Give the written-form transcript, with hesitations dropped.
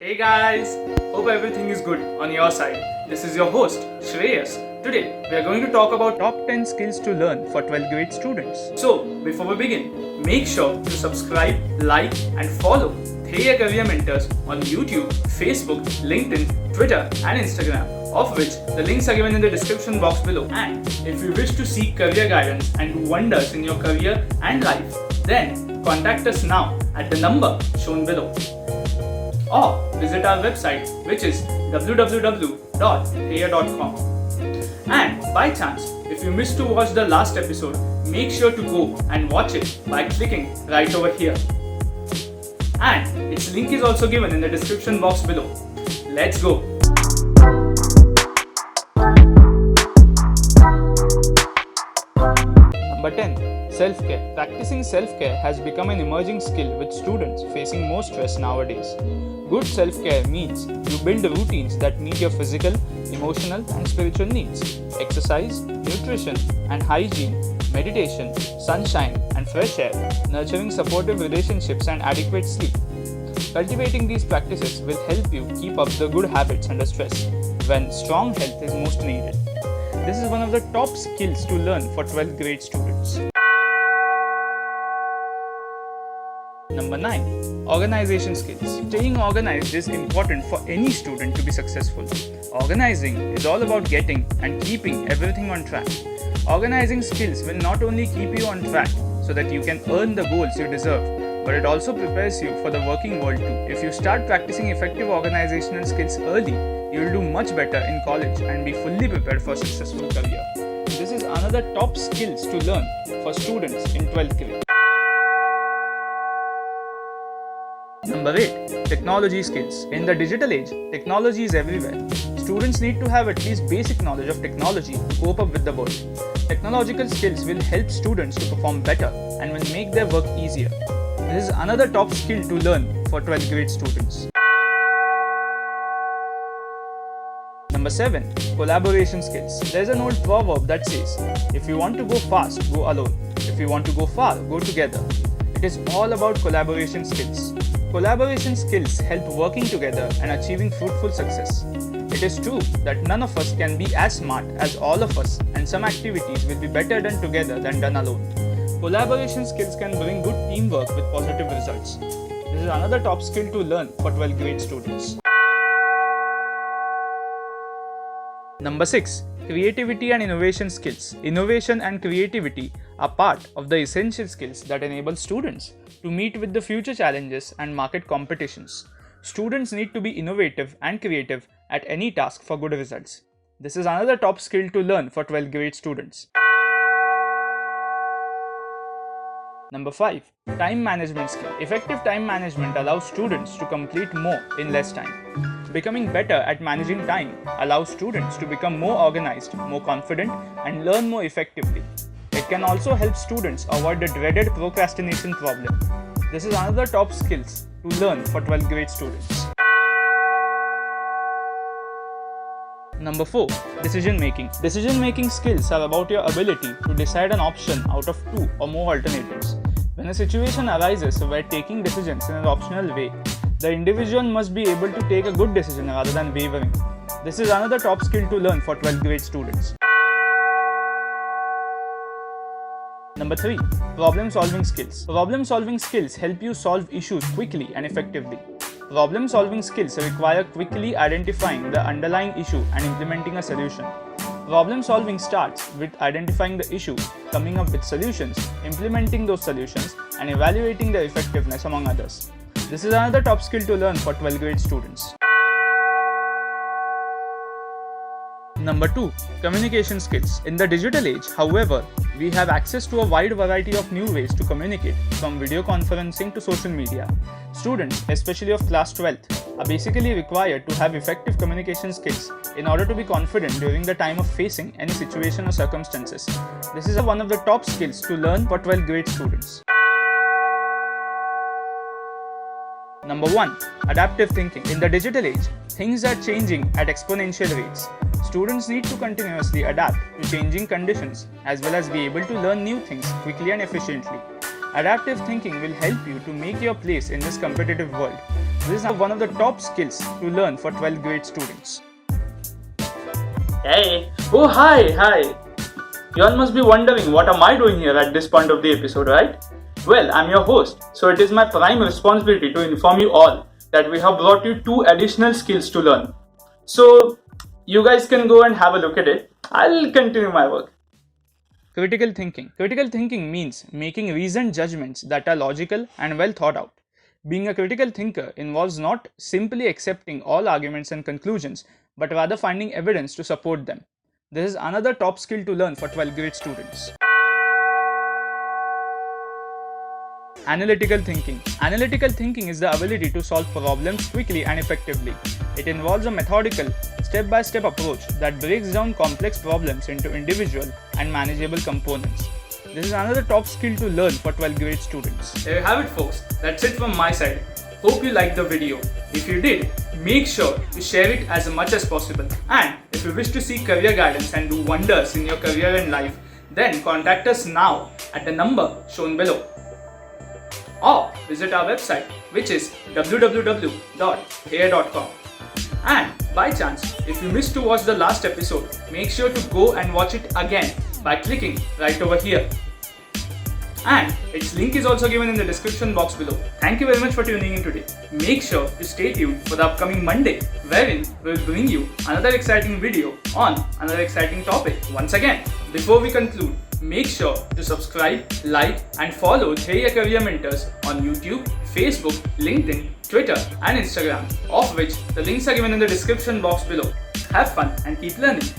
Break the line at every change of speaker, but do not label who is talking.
Hey guys, hope everything is good on your side. This is your host Shreyas. Today we are going to talk about top 10 skills to learn for 12th grade students. So, before we begin, make sure to subscribe, like and follow Theya Career Mentors on YouTube, Facebook, LinkedIn, Twitter and Instagram, of which the links are given in the description box below. And if you wish to seek career guidance and do wonders in your career and life, then contact us now at the number shown below, or visit our website, which is www.theya.com. And by chance, if you missed to watch the last episode, make sure to go and watch it by clicking right over here. And its link is also given in the description box below. Let's go. Number 10. Self-care. Practicing self-care has become an emerging skill with students facing more stress nowadays. Good self-care means you build routines that meet your physical, emotional and spiritual needs. Exercise, nutrition and hygiene, meditation, sunshine and fresh air, nurturing supportive relationships and adequate sleep. Cultivating these practices will help you keep up the good habits under stress when strong health is most needed. This is one of the top skills to learn for 12th grade students. Number 9. Organization skills. Staying organized is important for any student to be successful. Organizing is all about getting and keeping everything on track. Organizing skills will not only keep you on track so that you can earn the goals you deserve, but it also prepares you for the working world too. If you start practicing effective organizational skills early, you will do much better in college and be fully prepared for a successful career. This is another top skills to learn for students in 12th grade. Number 8. Technology skills. In the digital age, technology is everywhere. Students need to have at least basic knowledge of technology to cope up with the world. Technological skills will help students to perform better and will make their work easier. This is another top skill to learn for 12th grade students. Number 7. Collaboration skills. There is an old proverb that says, if you want to go fast, go alone. If you want to go far, go together. It is all about collaboration skills. Collaboration skills help working together and achieving fruitful success. It is true that none of us can be as smart as all of us, and some activities will be better done together than done alone. Collaboration skills can bring good teamwork with positive results. This is another top skill to learn for 12th grade students. Number 6. Creativity and innovation skills. Innovation and creativity are part of the essential skills that enable students to meet with the future challenges and market competitions. Students need to be innovative and creative at any task for good results. This is another top skill to learn for 12th grade students. Number 5. Time management skill. Effective time management allows students to complete more in less time. Becoming better at managing time allows students to become more organized, more confident, and learn more effectively. It can also help students avoid the dreaded procrastination problem. This is another top skills to learn for 12th grade students. Number 4. Decision making. Decision making skills are about your ability to decide an option out of 2 or more alternatives. When a situation arises where taking decisions in an optional way, the individual must be able to take a good decision rather than wavering. This is another top skill to learn for 12th grade students. Number 3. Problem solving skills. Problem solving skills help you solve issues quickly and effectively. Problem solving skills require quickly identifying the underlying issue and implementing a solution. Problem solving starts with identifying the issue, coming up with solutions, implementing those solutions, and evaluating their effectiveness among others. This is another top skill to learn for 12th grade students. Number 2. Communication skills. In the digital age, however, we have access to a wide variety of new ways to communicate, from video conferencing to social media. Students, especially of class 12th, are basically required to have effective communication skills in order to be confident during the time of facing any situation or circumstances. This is one of the top skills to learn for 12th grade students. Number 1. Adaptive thinking. In the digital age, things are changing at exponential rates. Students need to continuously adapt to changing conditions as well as be able to learn new things quickly and efficiently. Adaptive thinking will help you to make your place in this competitive world. This is one of the top skills to learn for 12th grade students.
Hey! Oh, hi! You all must be wondering what am I doing here at this point of the episode, right? Well, I'm your host, so it is my prime responsibility to inform you all that we have brought you 2 additional skills to learn. So, you guys can go and have a look at it. I'll continue my work.
Critical thinking. Critical thinking means making reasoned judgments that are logical and well thought out. Being a critical thinker involves not simply accepting all arguments and conclusions, but rather finding evidence to support them. This is another top skill to learn for 12th grade students. Analytical thinking. Analytical thinking is the ability to solve problems quickly and effectively. It involves a methodical, step-by-step approach that breaks down complex problems into individual and manageable components. This is another top skill to learn for 12th grade students. There you have it, folks. That's it from my side. Hope you liked the video. If you did, make sure to share it as much as possible. And if you wish to seek career guidance and do wonders in your career and life, then contact us now at the number shown below. Or visit our website, which is www.here.com. And by chance, if you missed to watch the last episode, make sure to go and watch it again by clicking right over here. And its link is also given in the description box below. Thank you very much for tuning in today. Make sure to stay tuned for the upcoming Monday, wherein we will bring you another exciting video on another exciting topic. Once again, before we conclude, make sure to subscribe, like and follow Dheya Career Mentors on YouTube, Facebook, LinkedIn, Twitter and Instagram, of which the links are given in the description box below. Have fun and keep learning.